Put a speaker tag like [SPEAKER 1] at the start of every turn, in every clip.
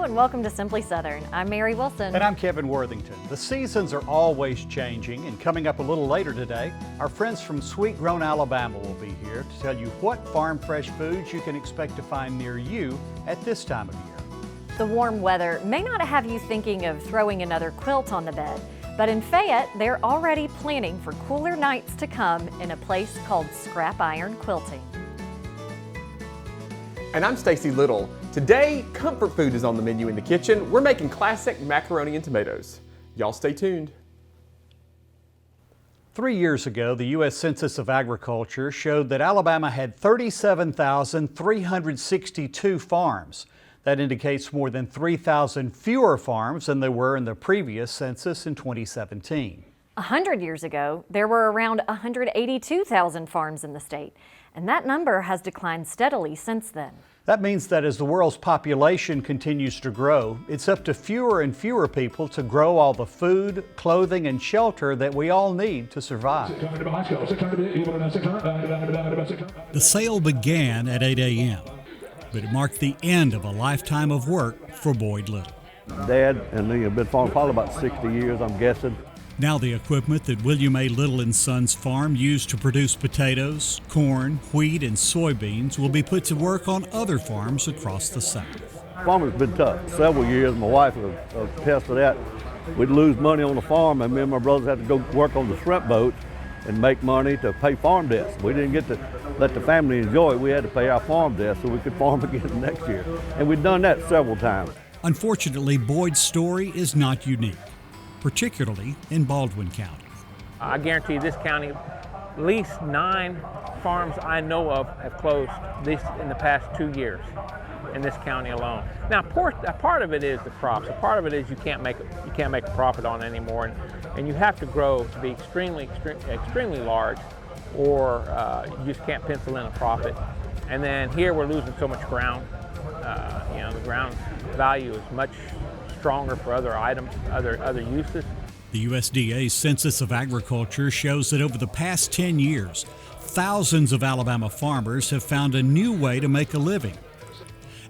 [SPEAKER 1] and welcome to Simply Southern. I'm Mary Wilson.
[SPEAKER 2] And I'm Kevin Worthington. The seasons are always changing, and coming up a little later today, our friends from Sweet Grown, Alabama will be here to tell you what farm fresh foods you can expect to find near you at this time of year.
[SPEAKER 1] The warm weather may not have you thinking of throwing another quilt on the bed, but in Fayette, they're already planning for cooler nights to come in a place called Scrap Iron Quilting.
[SPEAKER 3] And I'm Stacy Little. Today, comfort food is on the menu in the kitchen. We're making classic macaroni and tomatoes. Y'all stay tuned.
[SPEAKER 2] 3 years ago, the U.S. Census of Agriculture showed that Alabama had 37,362 farms. That indicates more than 3,000 fewer farms than there were in the previous census in 2017.
[SPEAKER 1] 100 years ago, there were around 182,000 farms in the state, and that number has declined steadily since then.
[SPEAKER 2] That means that as the world's population continues to grow, it's up to fewer and fewer people to grow all the food, clothing, and shelter that we all need to survive.
[SPEAKER 4] The sale began at 8 a.m., but it marked the end of a lifetime of work for Boyd Little.
[SPEAKER 5] Dad and me have been farming probably about 60 years, I'm guessing.
[SPEAKER 4] Now the equipment that William A. Little & Sons Farm used to produce potatoes, corn, wheat, and soybeans will be put to work on other farms across the South.
[SPEAKER 5] Farming's been tough. Several years, my wife was a test of that. We'd lose money on the farm, and me and my brothers had to go work on the shrimp boat and make money to pay farm debts. We didn't get to let the family enjoy it. We had to pay our farm debts so we could farm again next year. And we've done that several times.
[SPEAKER 4] Unfortunately, Boyd's story is not unique, particularly in Baldwin County.
[SPEAKER 6] I guarantee this county, at least 9 farms I know of have closed this in the past 2 years in this county alone. Now, a part of it is the crops. A part of it is you can't make a profit on it anymore, and you have to grow to be extremely large, or you just can't pencil in a profit. And then here we're losing so much ground. The ground value is much stronger for other items, other uses.
[SPEAKER 4] The USDA's Census of Agriculture shows that over the past 10 years, thousands of Alabama farmers have found a new way to make a living.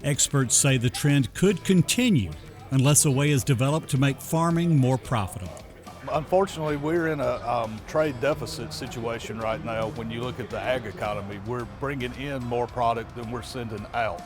[SPEAKER 4] Experts say the trend could continue unless a way is developed to make farming more profitable.
[SPEAKER 7] Unfortunately, we're in a trade deficit situation right now. When you look at the ag economy, we're bringing in more product than we're sending out.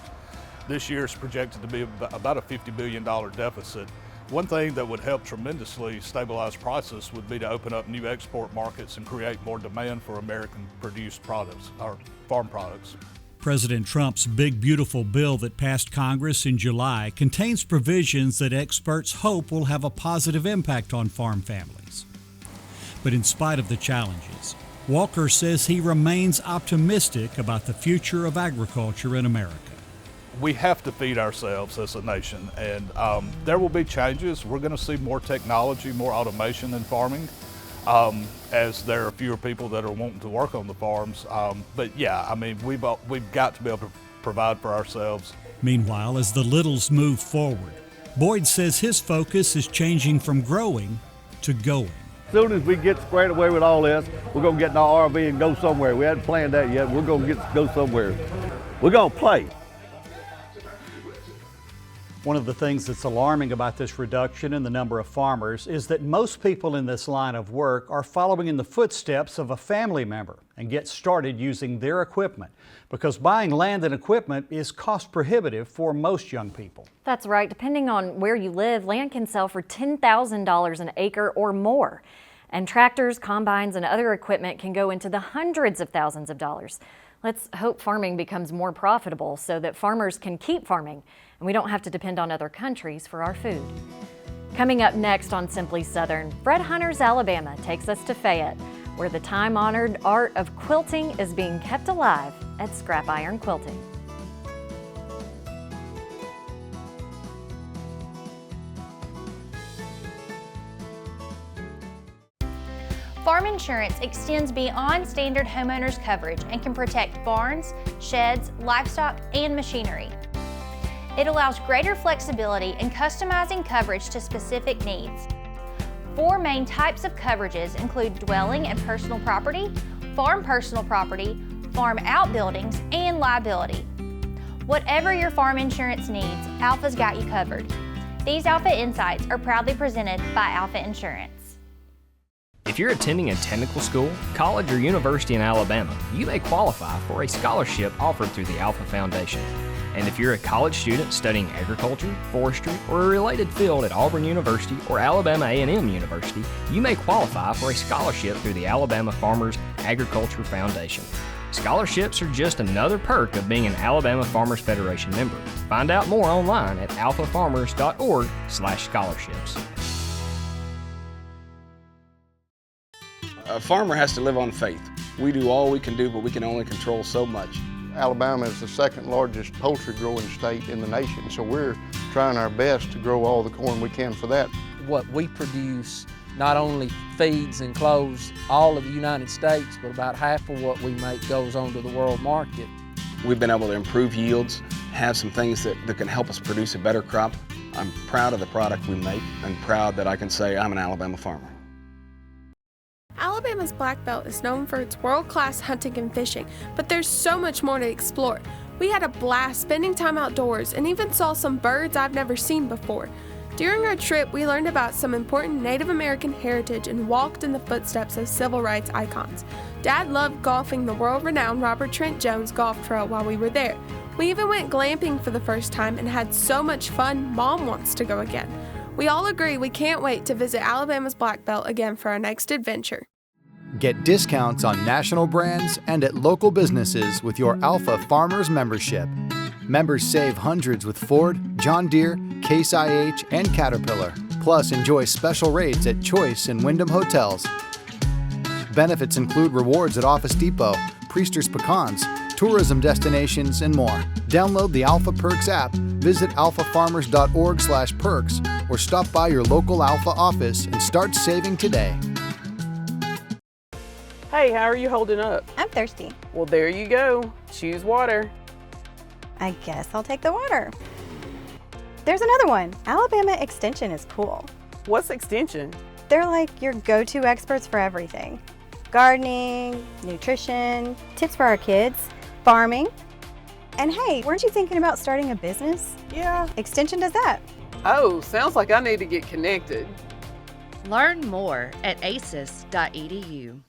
[SPEAKER 7] This year is projected to be about a $50 billion deficit. One thing that would help tremendously stabilize prices would be to open up new export markets and create more demand for American-produced products, or farm products.
[SPEAKER 4] President Trump's Big Beautiful Bill that passed Congress in July contains provisions that experts hope will have a positive impact on farm families. But in spite of the challenges, Walker says he remains optimistic about the future of agriculture in America.
[SPEAKER 7] We have to feed ourselves as a nation, and there will be changes. We're going to see more technology, more automation in farming, as there are fewer people that are wanting to work on the farms. But yeah, I mean, we've got to be able to provide for ourselves.
[SPEAKER 4] Meanwhile, as the Littles move forward, Boyd says his focus is changing from growing to going.
[SPEAKER 5] As soon as we get squared away with all this, we're going to get in our RV and go somewhere. We hadn't planned that yet. We're going to go somewhere. We're going to play.
[SPEAKER 2] One of the things that's alarming about this reduction in the number of farmers is that most people in this line of work are following in the footsteps of a family member and get started using their equipment, because buying land and equipment is cost prohibitive for most young people.
[SPEAKER 1] That's right. Depending on where you live, land can sell for $10,000 an acre or more. And tractors, combines, and other equipment can go into the hundreds of thousands of dollars. Let's hope farming becomes more profitable so that farmers can keep farming and we don't have to depend on other countries for our food. Coming up next on Simply Southern, Fred Hunter's Alabama takes us to Fayette, where the time-honored art of quilting is being kept alive at Scrap Iron Quilting.
[SPEAKER 8] Farm insurance extends beyond standard homeowners coverage and can protect barns, sheds, livestock, and machinery. It allows greater flexibility in customizing coverage to specific needs. 4 main types of coverages include dwelling and personal property, farm personal property, farm outbuildings, and liability. Whatever your farm insurance needs, Alpha's got you covered. These Alpha Insights are proudly presented by Alpha Insurance.
[SPEAKER 9] If you're attending a technical school, college, or university in Alabama, you may qualify for a scholarship offered through the Alpha Foundation. And if you're a college student studying agriculture, forestry, or a related field at Auburn University or Alabama A&M University, you may qualify for a scholarship through the Alabama Farmers Agriculture Foundation. Scholarships are just another perk of being an Alabama Farmers Federation member. Find out more online at alphafarmers.org/scholarships.
[SPEAKER 10] A farmer has to live on faith. We do all we can do, but we can only control so much.
[SPEAKER 11] Alabama is the second largest poultry growing state in the nation, so we're trying our best to grow all the corn we can for that.
[SPEAKER 12] What we produce not only feeds and clothes all of the United States, but about half of what we make goes on to the world market.
[SPEAKER 10] We've been able to improve yields, have some things that can help us produce a better crop. I'm proud of the product we make and proud that I can say I'm an Alabama farmer.
[SPEAKER 13] Alabama's Black Belt is known for its world-class hunting and fishing, but there's so much more to explore. We had a blast spending time outdoors and even saw some birds I've never seen before. During our trip, we learned about some important Native American heritage and walked in the footsteps of civil rights icons. Dad loved golfing the world-renowned Robert Trent Jones golf trail while we were there. We even went glamping for the first time and had so much fun, Mom wants to go again. We all agree we can't wait to visit Alabama's Black Belt again for our next adventure.
[SPEAKER 14] Get discounts on national brands and at local businesses with your Alpha Farmers membership. Members save hundreds with Ford, John Deere, Case IH, and Caterpillar. Plus, enjoy special rates at Choice and Wyndham Hotels. Benefits include rewards at Office Depot, Priester's Pecans, tourism destinations, and more. Download the Alpha Perks app, visit alphafarmers.org/perks, or stop by your local Alpha office and start saving today.
[SPEAKER 15] Hey, how are you holding up?
[SPEAKER 16] I'm thirsty.
[SPEAKER 15] Well, there you go. Choose water.
[SPEAKER 16] I guess I'll take the water. There's another one. Alabama Extension is cool.
[SPEAKER 15] What's Extension?
[SPEAKER 16] They're like your go-to experts for everything. Gardening, nutrition, tips for our kids, farming. And hey, weren't you thinking about starting a business?
[SPEAKER 15] Yeah.
[SPEAKER 16] Extension does that.
[SPEAKER 15] Oh, sounds like I need to get connected.
[SPEAKER 17] Learn more at aces.edu.